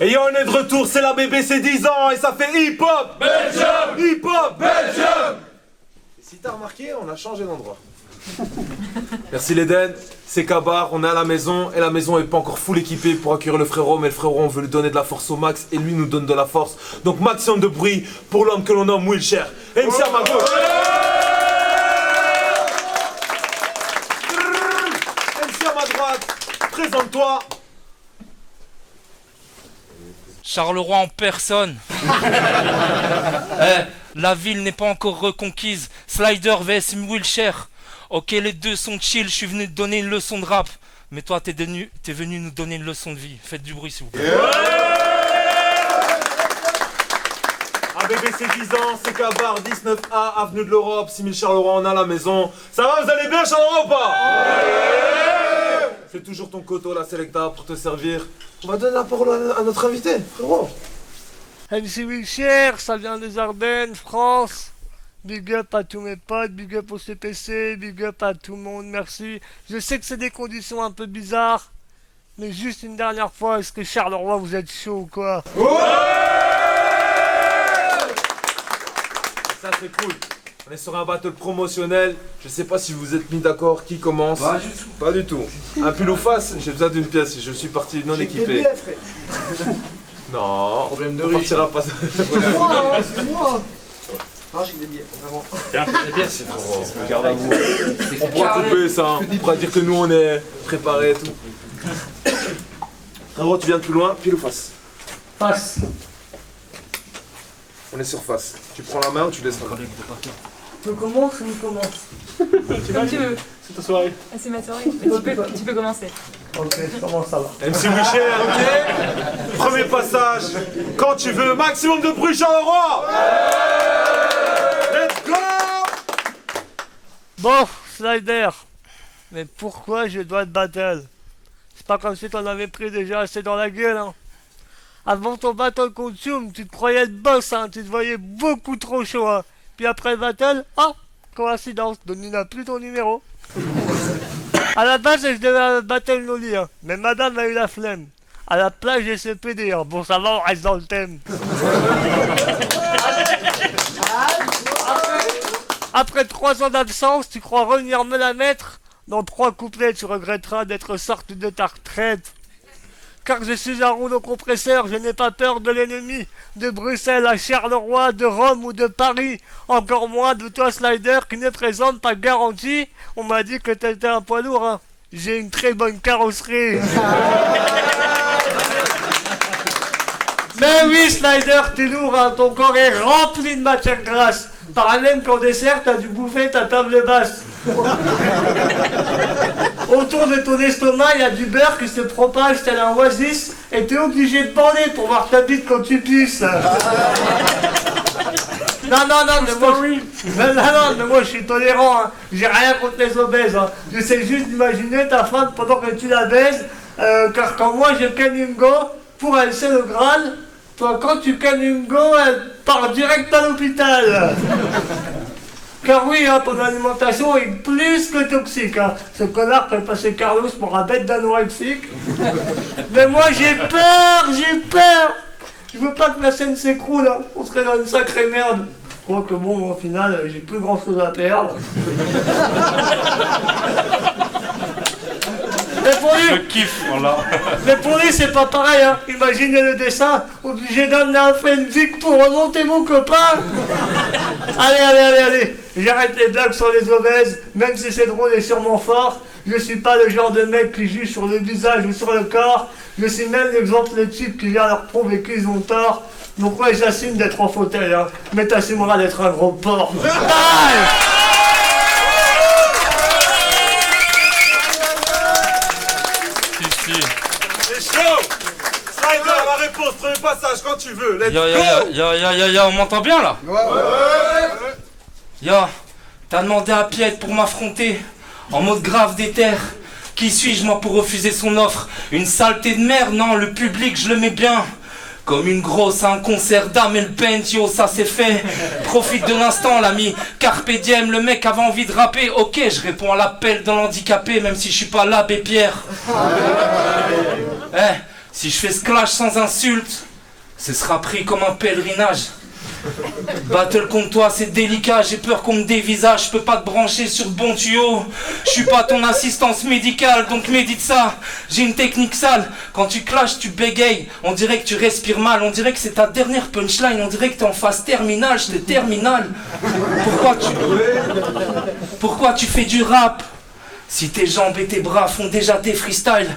Et yo, on est de retour, c'est la BBC 10 ans et ça fait hip-hop Belgium. Hip-hop Belgium. Et si t'as remarqué, on a changé d'endroit. Merci l'Eden, c'est Kabar, on est à la maison et la maison est pas encore full équipée pour accueillir le frérot, mais le frérot on veut lui donner de la force au max et lui nous donne de la force. Donc maximum de bruit pour l'homme que l'on nomme Wilcher. MC à ma gauche. MC à ma droite, présente-toi. Charleroi en personne. La ville n'est pas encore reconquise. Slider vs Wilcher. Ok, les deux sont chill, je suis venu te donner une leçon de rap. Mais toi, t'es venu nous donner une leçon de vie. Faites du bruit, s'il vous plaît. BBC 10 ans, c'est Kabar, 19A, avenue de l'Europe, 6000 Charleroi, on a la maison. Ça va, vous allez bien Charleroi ou pas? C'est toujours ton coteau, la Selecta, pour te servir. On va donner la parole à notre invité, frérot. MC Wilcher, ça vient des Ardennes, France. Big up à tous mes potes, big up au CPC, big up à tout le monde, merci. Je sais que c'est des conditions un peu bizarres, mais juste une dernière fois, est-ce que Charleroi, vous êtes chaud ou quoi? Ça c'est cool. On est sur un battle promotionnel. Je sais pas si vous vous êtes mis d'accord. Qui commence? Pas du tout. Pas du tout. Un pull ou face? J'ai besoin d'une pièce. Je suis parti non équipé. Non. Problème de On riche. partira pas. C'est moi. Ah, j'ai des billets, vraiment. Les pièces, c'est trop. Regarde à vous. On pourra couper ça. Hein. On pourra dire que nous on est préparés et tout. Frérot, tu viens de plus loin. Pile ou face? Passe. On est sur face. Tu prends la main ou tu laisses la main? On commence ou on commence? Comme tu veux. C'est ta soirée. Ah, c'est ma soirée. Mais tu peux commencer. Ok, comment ça va? MC Wilcher, ok? Premier passage. Quand tu veux, maximum de bruit, Charleroi! Let's go! Bon, Slider. Mais pourquoi je dois te battle? C'est pas comme si t'en avais pris déjà assez dans la gueule, hein. Avant ton battle contre Zoom, tu te croyais le boss, hein, tu te voyais beaucoup trop chaud, hein. Puis après le battle, coïncidence, Donny n'a plus ton numéro. À la base, je devais battle Noli, hein, mais madame a eu la flemme. À la plage, j'ai CPD, hein. Bon, ça va, on reste dans le thème. Après 3 ans d'absence, tu crois revenir me la mettre? Dans 3 couplets, tu regretteras d'être sorti de ta retraite. Car je suis un rouleau compresseur, je n'ai pas peur de l'ennemi. De Bruxelles à Charleroi, de Rome ou de Paris. Encore moins de toi, Slider, qui ne présente pas garantie. On m'a dit que t'étais un poids lourd, hein. J'ai une très bonne carrosserie. Mais oui, Slider, t'es lourd, hein. Ton corps est rempli de matière grasse. Par même qu'en dessert, t'as dû bouffer ta table basse. Autour de ton estomac, il y a du beurre qui se propage tel un oasis et t'es obligé de bander pour voir ta bite quand tu pisses. Non, mais moi je suis tolérant, hein. J'ai rien contre les obèses, hein. J'essaie juste d'imaginer ta femme pendant que tu la baises, car quand moi je ken une go, pour elle c'est le Graal. Toi, quand tu ken une go, elle part direct à l'hôpital. Car oui, hein, ton alimentation est plus que toxique, hein. Ce connard peut passer Carlos pour un bête d'anorexique. Mais moi j'ai peur. Je veux pas que la scène s'écroule, hein. On serait dans une sacrée merde. Je crois que bon, au final, j'ai plus grand chose à perdre. Mais pour lui, c'est pas pareil, hein. Imaginez le dessin, obligé d'amener un Fenvic pour remonter mon copain. Allez. J'arrête les blagues sur les obèses, même si c'est drôle et sûrement fort. Je suis pas le genre de mec qui juge sur le visage ou sur le corps. Je suis même l'exemple de type qui vient leur prouver qu'ils ont tort. Donc ouais, j'assume d'être en fauteuil, hein. Mais t'assumeras d'être un gros porc. C'est chaud! Slider, la réponse, premier passage quand tu veux. Let's go! On m'entend bien là? Ouais. Yo, t'as demandé à Piette pour m'affronter, en mode grave déter. Qui suis-je moi pour refuser son offre? Une saleté de merde, non, le public je le mets bien. Comme une grosse, un concert d'âme et le pent, yo, ça c'est fait. Profite de l'instant, l'ami. Carpe diem, le mec avait envie de rapper. Ok, je réponds à l'appel d'un handicapé, même si je suis pas l'abbé Pierre. Si je fais ce clash sans insulte, ce sera pris comme un pèlerinage. Battle contre toi c'est délicat, j'ai peur qu'on me dévisage, je peux pas te brancher sur le bon tuyau. Je suis pas ton assistance médicale, donc médite ça. J'ai une technique sale, quand tu clashes tu bégayes. On dirait que tu respires mal, on dirait que c'est ta dernière punchline. On dirait que t'es en phase terminale, je te terminale. Pourquoi tu fais du rap si tes jambes et tes bras font déjà tes freestyles?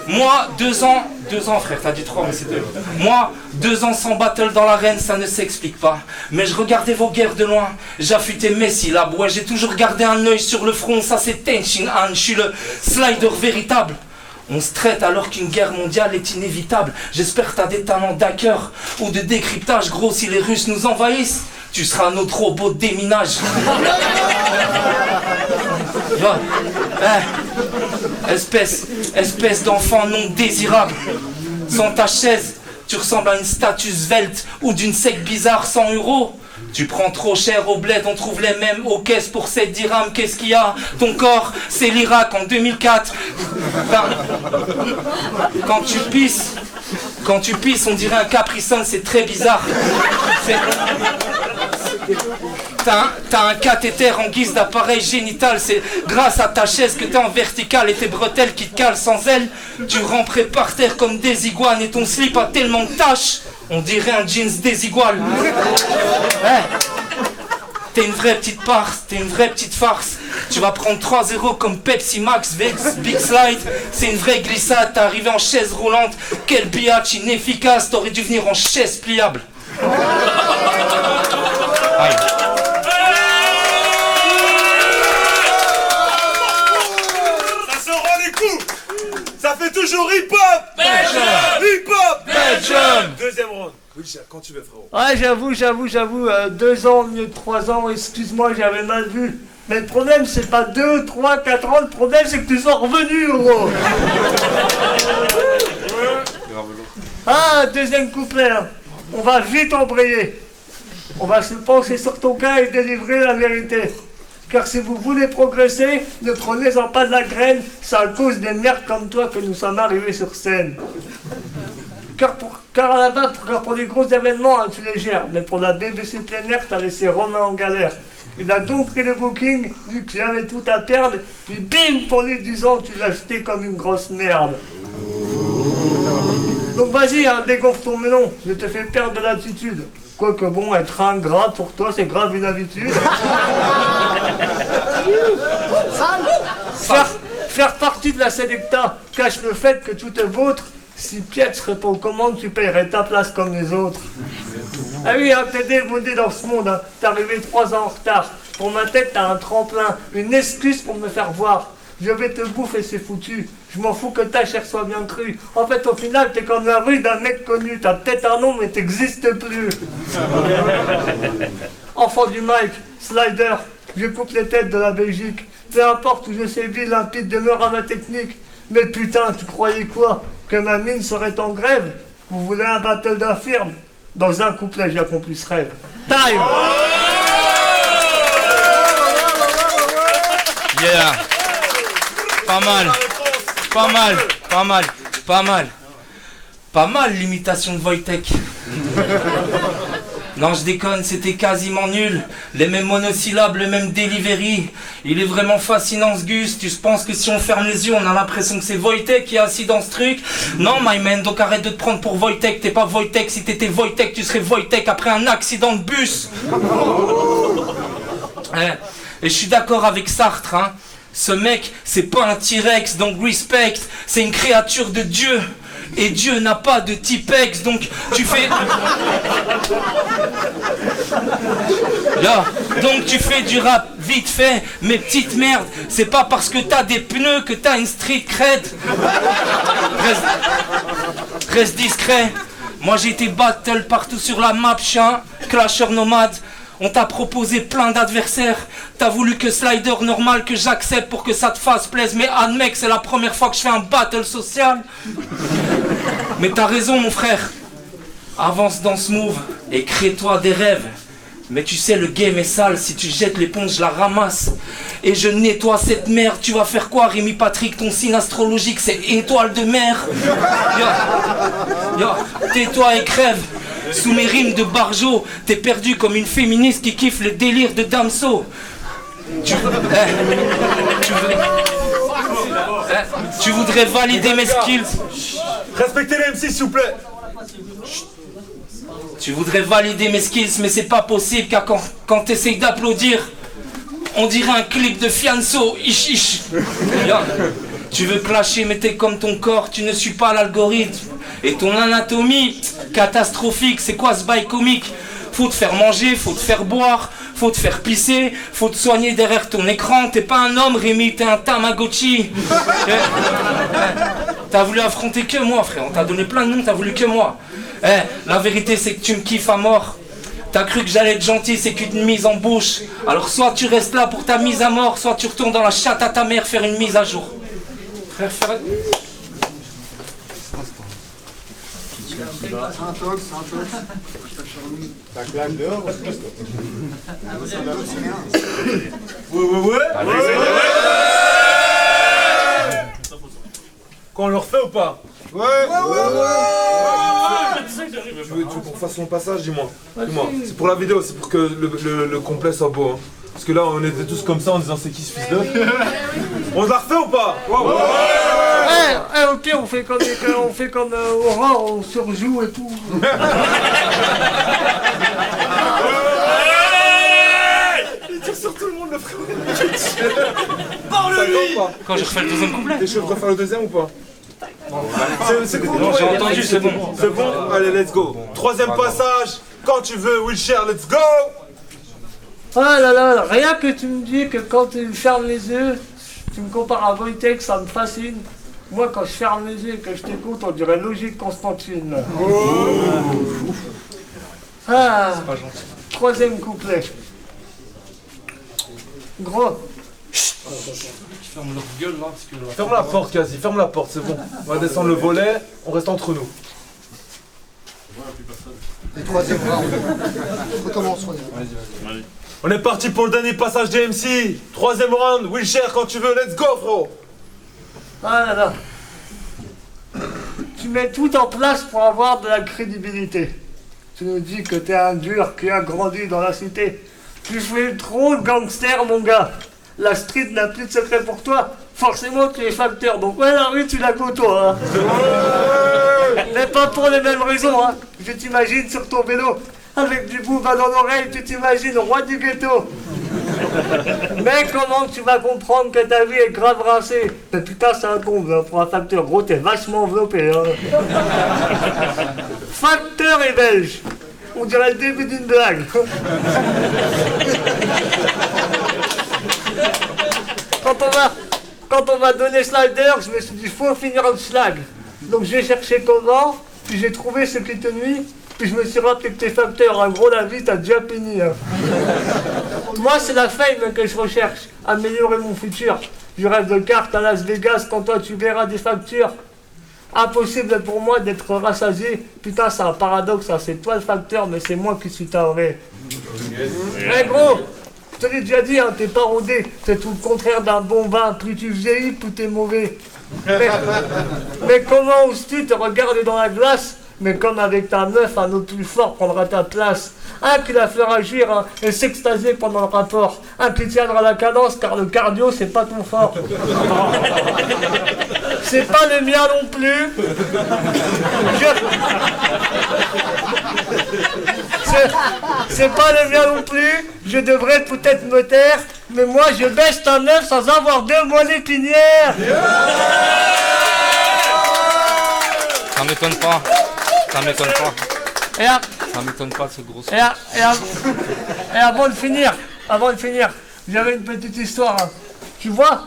Moi, 2 ans frère, t'as dit 3 mais c'est 2. Moi, 2 ans sans battle dans l'arène, ça ne s'explique pas. Mais je regardais vos guerres de loin, j'affûtais mes syllabes. Ouais, j'ai toujours gardé un œil sur le front, ça c'est Tenshin Han, je suis le slider véritable. On se traite alors qu'une guerre mondiale est inévitable. J'espère que t'as des talents d'hacker ou de décryptage. Gros, si les Russes nous envahissent, tu seras notre robot de déminage. Espèce d'enfant non désirable. Sans ta chaise, tu ressembles à une statue svelte ou d'une secte bizarre 100 €. Tu prends trop cher au bled, on trouve les mêmes aux caisses pour 7 dirhams. Qu'est-ce qu'il y a? Ton corps, c'est l'Irak en 2004. Quand tu pisses, on dirait un Capri Sun, c'est très bizarre. T'as un cathéter en guise d'appareil génital. C'est grâce à ta chaise que t'es en vertical et tes bretelles qui te calent sans elles. Tu ramperais par terre comme des iguanes et ton slip a tellement de taches, on dirait un jeans désigual. T'es une vraie petite farce, Tu vas prendre 3-0 comme Pepsi Max, Big Slide. C'est une vraie glissade, t'es arrivé en chaise roulante. Quel biatch inefficace, t'aurais dû venir en chaise pliable. Aïe. Ça se rend les coups. Ça fait toujours hip-hop. Hip-hop. Deuxième round. Oui, quand tu veux, frérot. Ouais, j'avoue, 2 ans au lieu de 3 ans, excuse-moi, j'avais mal vu. Mais le problème, c'est pas 2, 3, 4 ans, le problème, c'est que tu sois revenu, gros. Ah, deuxième couplet, hein. On va vite embrayer. On va se pencher sur ton cas et délivrer la vérité. Car si vous voulez progresser, ne prenez-en pas de la graine, c'est à cause des merdes comme toi que nous sommes arrivés sur scène. Car à la base, pour les gros événements, hein, tu les gères. Mais pour la BBC plein air, t'as laissé Romain en galère. Il a donc pris le booking, vu qu'il avait tout à perdre, puis bim, pour les 10 ans, tu l'as jeté comme une grosse merde. Donc vas-y, hein, dégonfle ton melon, je te fais perdre de l'attitude. Quoique bon, être ingrat pour toi, c'est grave une habitude. Faire partie de la sélecta cache le fait que tout est vôtre. Si Piet serait pas aux commandes, tu paierais ta place comme les autres. Ah oui, hein, t'es démodé dans ce monde, hein. T'es arrivé 3 ans en retard. Pour ma tête, t'as un tremplin, une excuse pour me faire voir. Je vais te bouffer, c'est foutu. Je m'en fous que ta chair soit bien crue. En fait, au final, t'es comme la rue d'un mec connu. T'as peut-être un nom, mais t'existes plus. Enfant du Mike, Slider, je coupe les têtes de la Belgique. Peu importe où je sévis, limpide demeure à ma technique. Mais putain, tu croyais quoi? Que ma mine serait en grève? Vous voulez un battle d'infirme? Dans un couplet, j'ai accompli ce rêve. Time! Yeah! Pas mal l'imitation de Wojtek. Non, je déconne, c'était quasiment nul. Les mêmes monosyllabes, le même delivery. Il est vraiment fascinant ce Gus. Tu penses que si on ferme les yeux, on a l'impression que c'est Wojtek qui est assis dans ce truc? Non, my man, donc arrête de te prendre pour Wojtek. T'es pas Wojtek, si t'étais Wojtek, tu serais Wojtek après un accident de bus. Et je suis d'accord avec Sartre, hein. Ce mec, c'est pas un T-Rex, donc respect. C'est une créature de Dieu. Et Dieu n'a pas de Tipex, donc tu fais... Là, donc tu fais du rap vite fait, mais petite merde, c'est pas parce que t'as des pneus que t'as une street cred. Reste discret. Moi j'ai été battle partout sur la map, chien, clasher nomade. On t'a proposé plein d'adversaires. T'as voulu que Slider normal que j'accepte pour que ça te fasse plaisir. Mais mec, c'est la première fois que je fais un battle social. Mais t'as raison mon frère. Avance dans ce move et crée-toi des rêves. Mais tu sais, le game est sale, si tu jettes l'éponge, je la ramasse. Et je nettoie cette merde, tu vas faire quoi, Rémi Patrick? Ton signe astrologique, c'est étoile de mer. Tais-toi et crève. Sous mes rimes de Barjo, t'es perdu comme une féministe qui kiffe les délires de Damso. Tu voudrais valider mes skills. Respectez les MC, s'il vous plaît. Tu voudrais valider mes skills, mais c'est pas possible, car quand t'essayes d'applaudir, on dirait un clip de Fianso, ish ish. Tu veux clasher, mais t'es comme ton corps, tu ne suis pas l'algorithme. Et ton anatomie, catastrophique, c'est quoi ce bail comique? Faut te faire manger, faut te faire boire, faut te faire pisser, faut te soigner derrière ton écran. T'es pas un homme, Rémi, t'es un Tamagotchi. T'as voulu affronter que moi, frère, on t'a donné plein de noms, t'as voulu que moi. La vérité, c'est que tu me kiffes à mort. T'as cru que j'allais être gentil, c'est qu'une mise en bouche. Alors soit tu restes là pour ta mise à mort, soit tu retournes dans la chatte à ta mère faire une mise à jour. Frère, Quand on le refait ou pas? Tu veux qu'on fasse son passage, dis-moi. C'est pour la vidéo, c'est pour que le complet soit beau. Hein. Parce que là, on était tous comme ça en disant c'est qui ce fils de. On la refait ou pas? Au pire, on fait comme Aurore, on surjoue et tout. Il tire sur tout le monde, le frère. Parle-lui. quand je refais le deuxième couplet. T'es chaud de refaire le deuxième ou pas? C'est cool. Non, j'ai entendu, c'est bon. C'est bon? Allez, let's go. Troisième passage. Quand tu veux, Wilshire, let's go. Ah là là, rien que tu me dis que quand tu fermes les yeux, tu me compares à Wojtek, ça me fascine. Moi, quand je ferme les yeux et que je t'écoute, on dirait Logique Constantine. Là. Ah, troisième couplet. Gros. Ferme leur gueule là, parce que... Ferme la porte, quasi. Ferme la porte, c'est bon. On va descendre le volet. On reste entre nous. Et troisième round. Recommence, regarde. On est parti pour le dernier passage des MC. Troisième round, Wilshire, quand tu veux, let's go, frérot. Ah là là. Tu mets tout en place pour avoir de la crédibilité. Tu nous dis que t'es un dur qui a grandi dans la cité. Tu fais trop le gangster, mon gars. La street n'a plus de secret pour toi. Forcément, tu es facteur. Donc, ouais, la rue, tu la côtoies. Hein. Mais pas pour les mêmes raisons. Hein. Je t'imagine sur ton vélo. Avec du booba dans l'oreille, tu t'imagines roi du ghetto. Mais comment tu vas comprendre que ta vie est grave rincée? Mais putain, c'est un comble hein, pour un facteur. Gros, t'es vachement enveloppé. Hein. Facteur est belge. On dirait le début d'une blague. Quand on va donner slider, je me suis dit, faut finir le schlag. Donc j'ai cherché comment, puis j'ai trouvé ce qui te nuit, puis je me suis rappelé que t'es facteur. En gros, la vie, t'as déjà fini. Hein. Moi, c'est la fame que je recherche, améliorer mon futur. Je rêve de cartes à Las Vegas quand toi, tu verras des factures. Impossible pour moi d'être rassasié. Putain, c'est un paradoxe, hein. C'est toi le facteur, mais c'est moi qui suis tauré. Mais gros, je te l'ai déjà dit, hein, t'es pas rodé. C'est tout le contraire d'un bon vin. Plus tu vieillis, plus t'es mauvais. Mais comment oses-tu te regarder dans la glace? Mais comme avec ta meuf, un autre plus fort prendra ta place. Un qui la fera agir hein, et s'extasier pendant le rapport. Un qui tiendra la cadence car le cardio c'est pas ton fort. C'est pas le mien non plus. C'est pas le mien non plus. Je devrais peut-être me taire. Mais moi je baisse ta meuf sans avoir deux mollets pinières. Ça m'étonne pas. Ça m'étonne pas. Ça m'étonne pas ce gros. Et avant de finir, j'avais une petite histoire. Hein. Tu vois,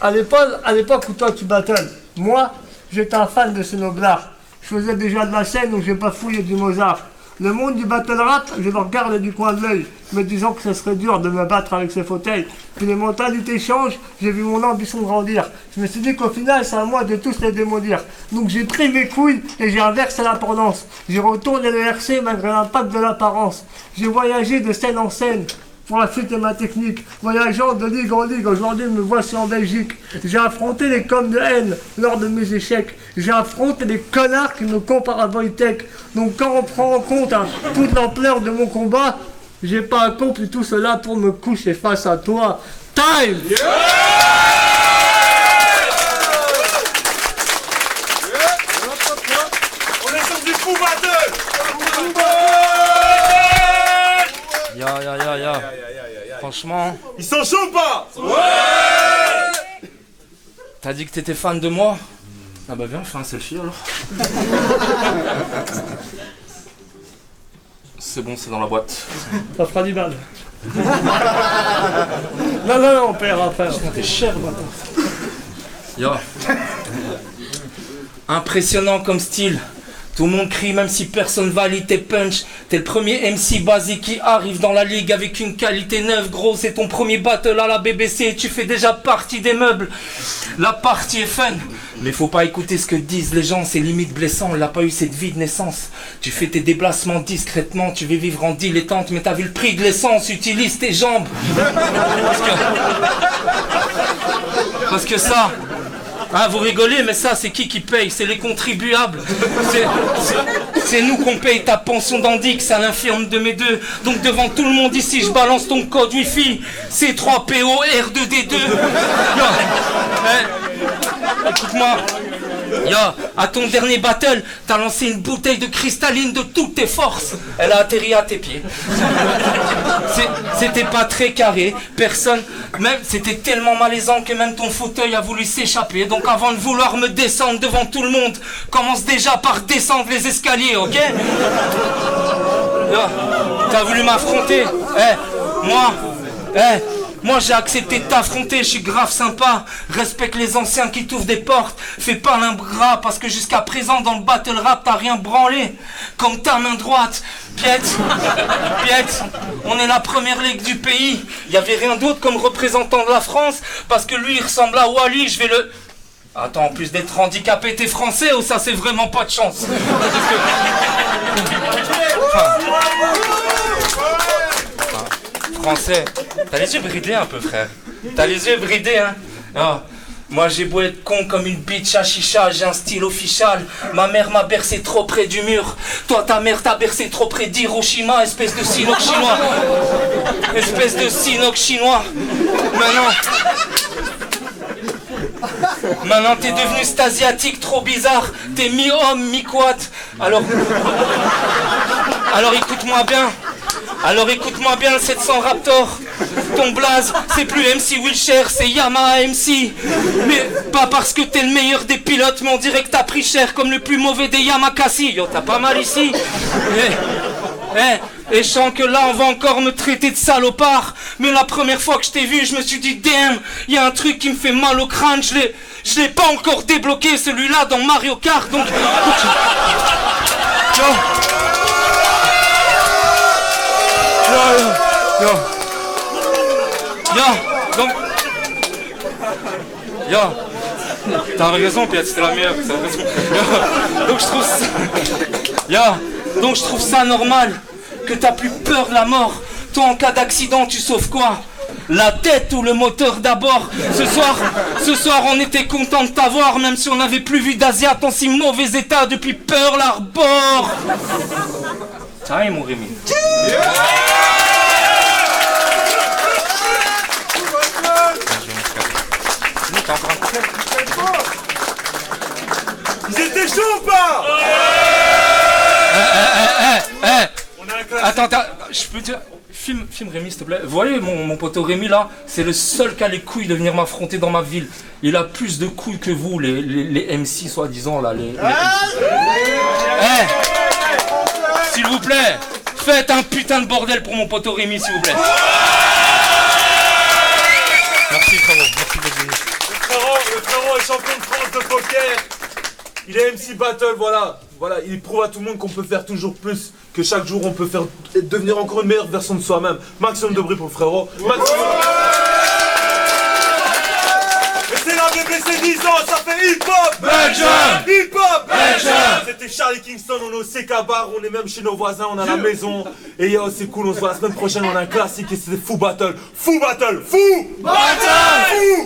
à l'époque où toi tu battles, moi, j'étais un fan de ce noblard. Je faisais déjà de la scène où j'ai pas fouillé du Mozart. Le monde du battle rap, je le regarde du coin de l'œil, me disant que ce serait dur de me battre avec ces fauteuils. Puis les mentalités changent, j'ai vu mon ambition grandir. Je me suis dit qu'au final, c'est à moi de tous les démolir. Donc j'ai pris mes couilles et j'ai inversé la tendance. J'ai retourné le RC malgré l'impact de l'apparence. J'ai voyagé de scène en scène pour affûter ma technique. Voyageant de ligue en ligue, aujourd'hui me voici en Belgique. J'ai affronté les coms de haine lors de mes échecs. J'ai affronté les connards qui me comparent à Wojtek. Donc quand on prend en compte toute l'ampleur de mon combat, j'ai pas accompli tout cela pour me coucher face à toi. Time! On est sur du fou battle. Ya. Franchement, Ils sont chauds ou pas? t'as dit que t'étais fan de moi? Ah bah viens, on fait un selfie alors. C'est bon, c'est dans la boîte. Ça fera 10 balles. Non, on paiera après. T'es cher, bâtard. Yo. Impressionnant comme style. Tout le monde crie même si personne valide tes punch. T'es le premier MC basique qui arrive dans la ligue avec une qualité neuve. Gros, c'est ton premier battle à la BBC et tu fais déjà partie des meubles. La partie est fun, mais faut pas écouter ce que disent les gens, c'est limite blessant. On n'a pas eu cette vie de naissance. Tu fais tes déplacements discrètement, tu veux vivre en dilettante, mais t'as vu le prix de l'essence, utilise tes jambes. Parce que ça... Ah, vous rigolez, mais ça, c'est qui paye? C'est les contribuables. C'est nous qu'on paye ta pension d'Andic, c'est à l'infirme de mes deux. Donc devant tout le monde ici, je balance ton code Wi-Fi. C3PO R2D2. Écoute-moi. Yo, à ton dernier battle, t'as lancé une bouteille de cristalline de toutes tes forces. Elle a atterri à tes pieds. C'était pas très carré. Personne... Même, c'était tellement malaisant que même ton fauteuil a voulu s'échapper. Donc avant de vouloir me descendre devant tout le monde, commence déjà par descendre les escaliers, ok? Yo, t'as voulu m'affronter. Moi j'ai accepté de t'affronter, je suis grave sympa. Respecte les anciens qui t'ouvrent des portes. Fais pas l'ingrat parce que jusqu'à présent dans le battle rap t'as rien branlé. Comme ta main droite. Piette, on est la première ligue du pays. Y avait rien d'autre comme représentant de la France. Parce que lui il ressemble à Wally, je vais le... Attends, en plus d'être handicapé, t'es français ou ça c'est vraiment pas de chance? Français. T'as les yeux bridés un peu, frère. T'as les yeux bridés, hein. Oh. Moi j'ai beau être con comme une bitch à chicha, j'ai un style official. Ma mère m'a bercé trop près du mur. Toi ta mère t'a bercé trop près d'Hiroshima, espèce de sinoc chinois. Espèce de sinoc chinois. Maintenant t'es devenu stasiatique trop bizarre. T'es mi-homme, mi-quad. Alors écoute-moi bien. Le 700 Raptor. Ton blaze, c'est plus MC Wilshire, c'est Yamaha MC. Mais pas parce que t'es le meilleur des pilotes, mais on dirait que t'as pris cher comme le plus mauvais des Yamakasi. Yo, t'as pas mal ici. Et je sens que là on va encore me traiter de salopard. Mais la première fois que je t'ai vu, je me suis dit damn, y a un truc qui me fait mal au crâne. Je l'ai pas encore débloqué celui-là dans Mario Kart. Donc t'as raison, Piet, c'était la meilleure. Donc je trouve ça normal que t'as plus peur de la mort. Toi, en cas d'accident, tu sauves quoi? La tête ou le moteur d'abord? Ce soir, on était content de t'avoir, même si on n'avait plus vu d'Asiat en si mauvais état depuis Pearl Harbor. Time, mon Rémi. Ils étaient chauds ou pas? Attends, je peux dire... Filme Rémi, s'il te plaît. Vous voyez mon poteau Rémi là, c'est le seul qui a les couilles de venir m'affronter dans ma ville. Il a plus de couilles que vous, les MC soi-disant là, les s'il vous plaît, faites un putain de bordel pour mon poteau Rémi, s'il vous plaît. Merci frérot, merci d'être venu. Le frérot est champion de France de poker. Il est MC Battle, voilà, il prouve à tout le monde qu'on peut faire toujours plus. que chaque jour on peut faire devenir encore une meilleure version de soi-même. Maximum de bruit pour le frérot. Maximum... Et c'est la BBC 10 ans, ça fait hip-hop Belgium. Hip-hop Belgium. C'était Charlie Kingston, on est au CK Bar, On est même chez nos voisins, on a la maison. Et yo, c'est cool, on se voit la semaine prochaine, on a un classique et c'est Fou Battle. Fou Battle Fou Battle Fou